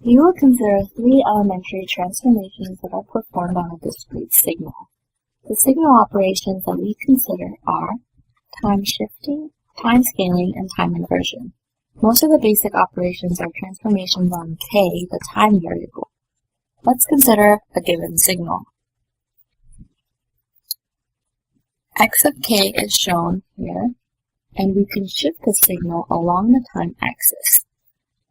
We will consider three elementary transformations that are performed on a discrete signal. The signal operations that we consider are time shifting, time scaling, and time inversion. Most of the basic operations are transformations on k, the time variable. Let's consider a given signal. X of k is shown here, and we can shift the signal along the time axis.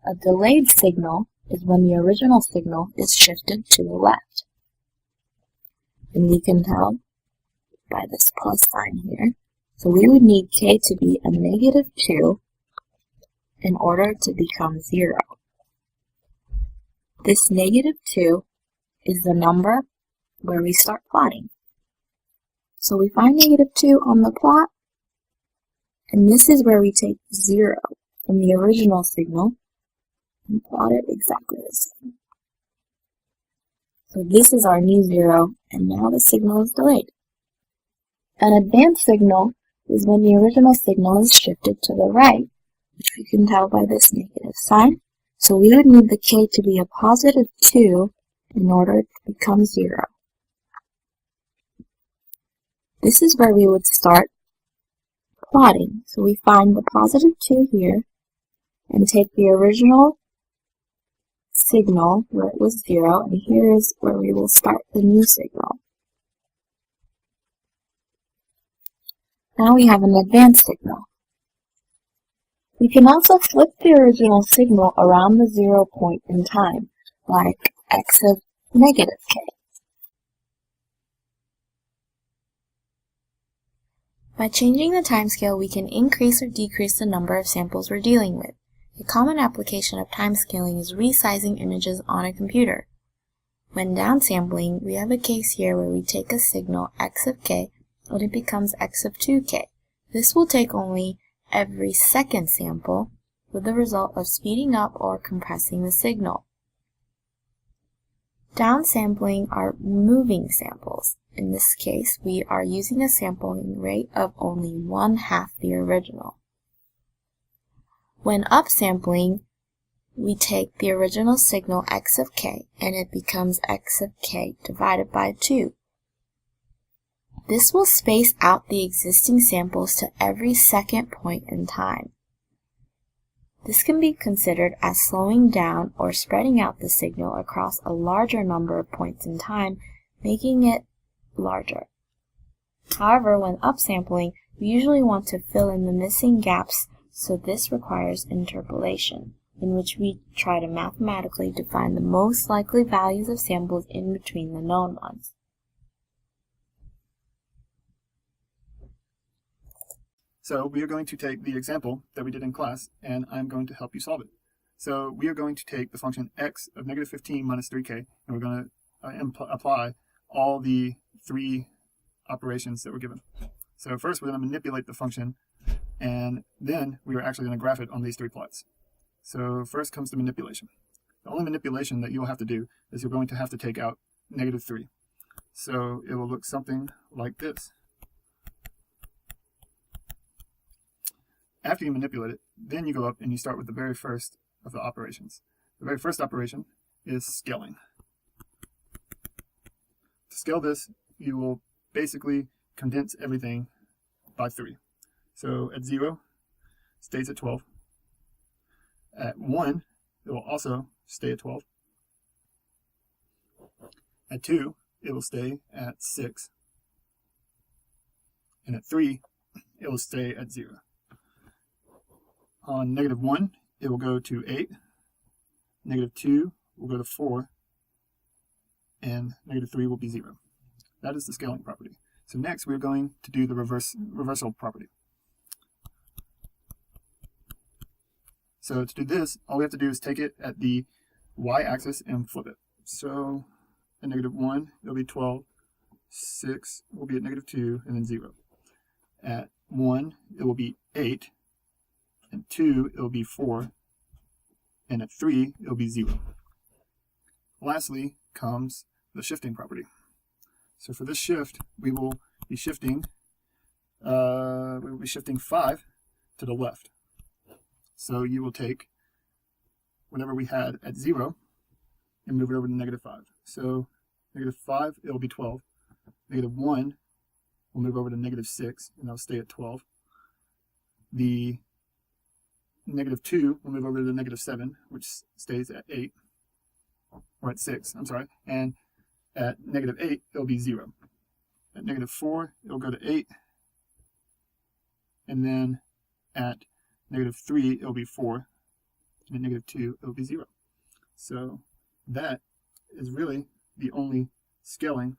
A delayed signal is when the original signal is shifted to the left. And we can tell by this plus sign here. So we would need k to be a -2 in order to become 0. This -2 is the number where we start plotting. So we find -2 on the plot, and this is where we take 0 from the original signal and plot it exactly the same. So this is our new 0, and now the signal is delayed. An advanced signal is when the original signal is shifted to the right, which we can tell by this negative sign. So we would need the k to be a +2 in order to become 0. This is where we would start plotting. So we find the +2 here and take the original signal where it was 0, and here is where we will start the new signal. Now we have an advanced signal. We can also flip the original signal around the 0 point in time, like x of -k. By changing the timescale, we can increase or decrease the number of samples we're dealing with. A common application of timescaling is resizing images on a computer. When downsampling, we have a case here where we take a signal x of k and it becomes x of 2k. This will take only every second sample, with the result of speeding up or compressing the signal. Downsampling are moving samples. In this case, we are using a sampling rate of only 1/2 the original. When upsampling, we take the original signal x of k and it becomes x of k divided by 2. This will space out the existing samples to every second point in time. This can be considered as slowing down or spreading out the signal across a larger number of points in time, making it larger. However, when upsampling, we usually want to fill in the missing gaps, so this requires interpolation, in which we try to mathematically define the most likely values of samples in between the known ones. So we are going to take the example that we did in class, and I'm going to help you solve it. So we are going to take the function x of -15 minus 3k, and we're going to apply all the three operations that were given. So first we're going to manipulate the function, and then we are actually going to graph it on these three plots. So first comes the manipulation. The only manipulation that you'll have to do is you're going to have to take out -3. So it will look something like this. After you manipulate it, then you go up and you start with the very first of the operations. The very first operation is scaling. To scale this, you will basically condense everything by 3. So at 0, it stays at 12. At 1, it will also stay at 12. At 2, it will stay at 6. And at 3, it will stay at 0. On -1, it will go to 8, -2 will go to 4, and -3 will be 0. That is the scaling property. So next we're going to do the reversal property. So to do this, all we have to do is take it at the y-axis and flip it. So at -1, it'll be 12, 6 will be at -2, and then 0. At 1, it will be 8, and 2, it will be 4, and at 3, it will be 0. Lastly comes the shifting property. So for this shift, we will be shifting 5 to the left. So you will take whatever we had at 0, and move it over to -5. So -5, it'll be 12. -1 will move over to -6, and that'll stay at 12. The -2 will move over to the -7, which stays at 8, or at 6, I'm sorry. And at -8, it'll be 0. At -4, it'll go to 8. And then at -3, it'll be 4. And at -2, it'll be 0. So that is really the only scaling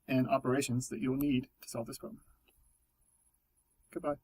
and operations that you'll need to solve this problem. Goodbye.